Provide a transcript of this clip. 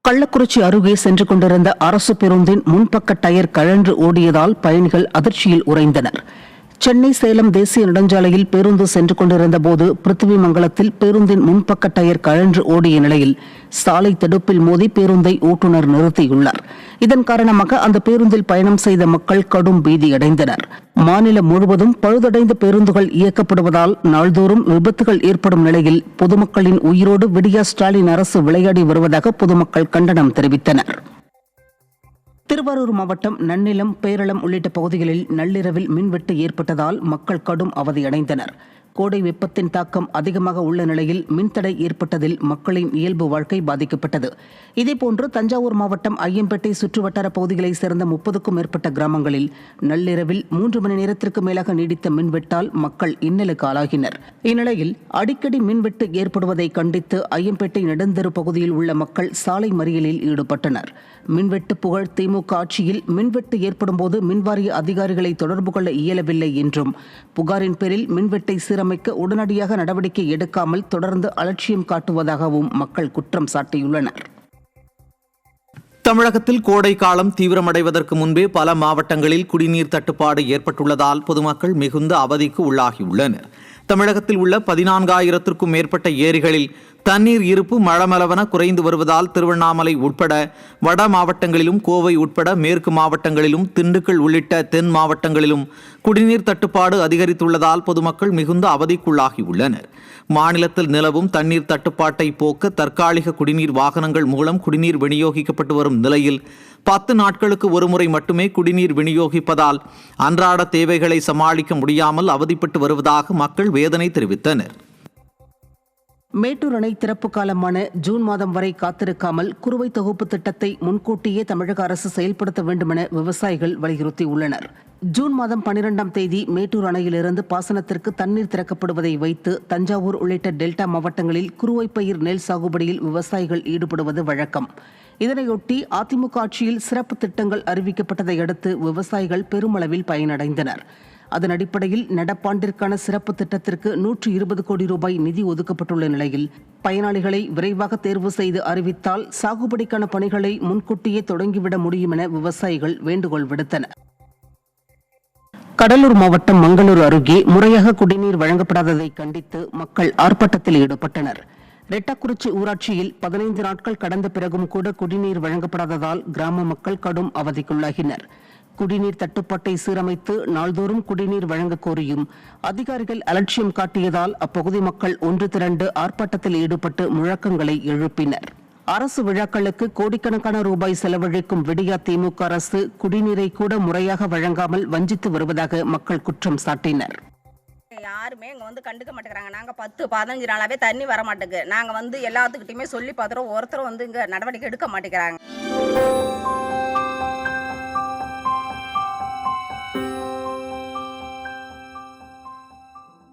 கள்ளக்குறிச்சி அருகே சென்று கொண்டிருந்த அரசு பேருந்தின் முன்பக்க டயர் கழன்று ஓடியதால் பயணிகள் அதிர்ச்சியில் உறைந்தனர். சென்னை சேலம் தேசிய நெடுஞ்சாலையில் பேருந்து சென்று கொண்டிருந்த போது பிருத்திவிமங்கலத்தில் பேருந்தின் முன்பக்க டயர் கழன்று ஓடிய நிலையில் சாலை தடுப்பில் மோதி பேருந்தை ஓட்டுநர் நிறுத்தியுள்ளார். இதன் காரணமாக அந்த பேருந்தில் பயணம் செய்த மக்கள் கடும் பீதியடைந்தனர். மாநிலம் முழுவதும் பழுதடைந்த பேருந்துகள் இயக்கப்படுவதால் நாள்தோறும் விபத்துகள் ஏற்படும் நிலையில் பொதுமக்களின் உயிரோடு விடியா ஸ்டாலின் அரசு விளையாடி வருவதாக பொதுமக்கள் கண்டனம் தெரிவித்தனர். திருவாரூர் மாவட்டம் நன்னிலம், பேரளம் உள்ளிட்ட பகுதிகளில் நள்ளிரவில் மின்வெட்டு ஏற்பட்டதால் மக்கள் கடும் அவதியடைந்தனர். கோடை வெப்பத்தின் தாக்கம் அதிகமாக உள்ள நிலையில் மின்தடை ஏற்பட்டதில் மக்களின் இயல்பு வாழ்க்கை பாதிக்கப்பட்டது. இதேபோன்று தஞ்சாவூர் மாவட்டம் ஐயம்பேட்டை சுற்றுவட்டார பகுதிகளைச் சேர்ந்த 30க்கும் மேற்பட்ட கிராமங்களில் நள்ளிரவில் 3 மணி நேரத்திற்கு மேலாக நீடித்த மின்வெட்டால் மக்கள் இன்னலுக்கு ஆளாகினர். இந்நிலையில் அடிக்கடி மின்வெட்டு ஏற்படுவதை கண்டித்து ஐயம்பேட்டை நெடுந்தெரு பகுதியில் உள்ள மக்கள் சாலை மறியலில் ஈடுபட்டனர். மின்வெட்டு புகழ் திமுக ஆட்சியில் மின்வெட்டு ஏற்படும் போது மின்வாரிய அதிகாரிகளை தொடர்பு கொள்ள இயலவில்லை என்றும், புகாரின் பேரில் மின்வெட்டை சீரமைக்க உடனடியாக நடவடிக்கை எடுக்காமல் தொடர்ந்து அலட்சியம் காட்டுவதாகவும் மக்கள் குற்றம் சாட்டியுள்ளனர். தமிழகத்தில் கோடை காலம் தீவிரமடைவதற்கு முன்பே பல மாவட்டங்களில் குடிநீர் தட்டுப்பாடு ஏற்பட்டுள்ளதால் பொதுமக்கள் மிகுந்த அவதிக்கு உள்ளாகியுள்ளனர். தமிழகத்தில் உள்ள 14,000க்கும் மேற்பட்ட ஏரிகளில் தண்ணீர் இருப்பு மளமளவென குறைந்து வருவதால் திருவண்ணாமலை உட்பட வட மாவட்டங்களிலும், கோவை உட்பட மேற்கு மாவட்டங்களிலும், திண்டுக்கல் உள்ளிட்ட தென் மாவட்டங்களிலும் குடிநீர் தட்டுப்பாடு அதிகரித்துள்ளதால் பொதுமக்கள் மிகுந்த அவதிக்குள்ளாகியுள்ளனர். மாநிலத்தில் நிலவும் தண்ணீர் தட்டுப்பாட்டை போக்க தற்காலிக குடிநீர் வாகனங்கள் மூலம் குடிநீர் விநியோகிக்கப்பட்டு வரும் நிலையில் 10 நாட்களுக்கு ஒருமுறை மட்டுமே குடிநீர் விநியோகிப்பதால் அன்றாட தேவைகளை சமாளிக்க முடியாமல் அவதிப்பட்டு வருவதாக மக்கள் வேதனை தெரிவித்தனர். மேட்டூர் அணை திறப்பு காலமான ஜூன் மாதம் வரை காத்திருக்காமல் குறுவை தொகுப்பு திட்டத்தை முன்கூட்டியே தமிழக அரசு செயல்படுத்த வேண்டுமென விவசாயிகள் வலியுறுத்தியுள்ளனர். ஜூன் மாதம் 12ஆம் தேதி மேட்டூர் அணையிலிருந்து பாசனத்திற்கு தண்ணீர் திறக்கப்படுவதை வைத்து தஞ்சாவூர் உள்ளிட்ட டெல்டா மாவட்டங்களில் குறுவை பயிர் நெல் சாகுபடியில் விவசாயிகள் ஈடுபடுவது வழக்கம். இதனையொட்டி அதிமுக ஆட்சியில் சிறப்பு திட்டங்கள் அறிவிக்கப்பட்டதை அடுத்து விவசாயிகள் பெருமளவில் பயனடைந்தனர். அதன் அடிப்படையில் நடப்பாண்டிற்கான சிறப்பு திட்டத்திற்கு 120 கோடி ரூபாய் நிதி ஒதுக்கப்பட்டுள்ள நிலையில் பயனாளிகளை விரைவாக தேர்வு செய்து அறிவித்தால் சாகுபடிக்கான பணிகளை முன்கூட்டியே தொடங்கிவிட முடியும் என விவசாயிகள் வேண்டுகோள் விடுத்தனர். கடலூர் மாவட்டம் மங்களூர் அருகே முறையாக குடிநீர் வழங்கப்படாததை கண்டித்து மக்கள் ஆர்ப்பாட்டத்தில் ஈடுபட்டனர். ரெட்டாக்குறிச்சி ஊராட்சியில் 15 நாட்கள் கடந்த பிறகும் கூட குடிநீர் வழங்கப்படாததால் கிராம மக்கள் கடும் அவதிக்குள்ளாகினர். குடிநீர் தட்டுப்பாட்டை சீரமைத்து நாள்தோறும் குடிநீர் வழங்க கோரியும் அதிகாரிகள் அலட்சியம் காட்டியதால் அப்பகுதி மக்கள் ஒன்று திரண்டு ஆர்ப்பாட்டத்தில் ஈடுபட்டு முழக்கங்களை எழுப்பினர். அரசு விழாக்களுக்கு கோடிக்கணக்கான ரூபாய் செலவழிக்கும் விடியா திமுக அரசு குடிநீரை கூட முறையாக வழங்காமல் வஞ்சித்து வருவதாக மக்கள் குற்றம் சாட்டினர். யாருமே இங்கே வந்து கண்டுக்க மாட்டேங்கிறாங்க. நாங்கள் 10-15 நாளாவே தண்ணி வர மாட்டேங்குது. நாங்கள் வந்து எல்லாத்துக்கிட்டையுமே சொல்லி பார்த்துறோம். ஒருத்தரும் வந்து இங்கே நடவடிக்கை எடுக்க மாட்டேங்கிறாங்க.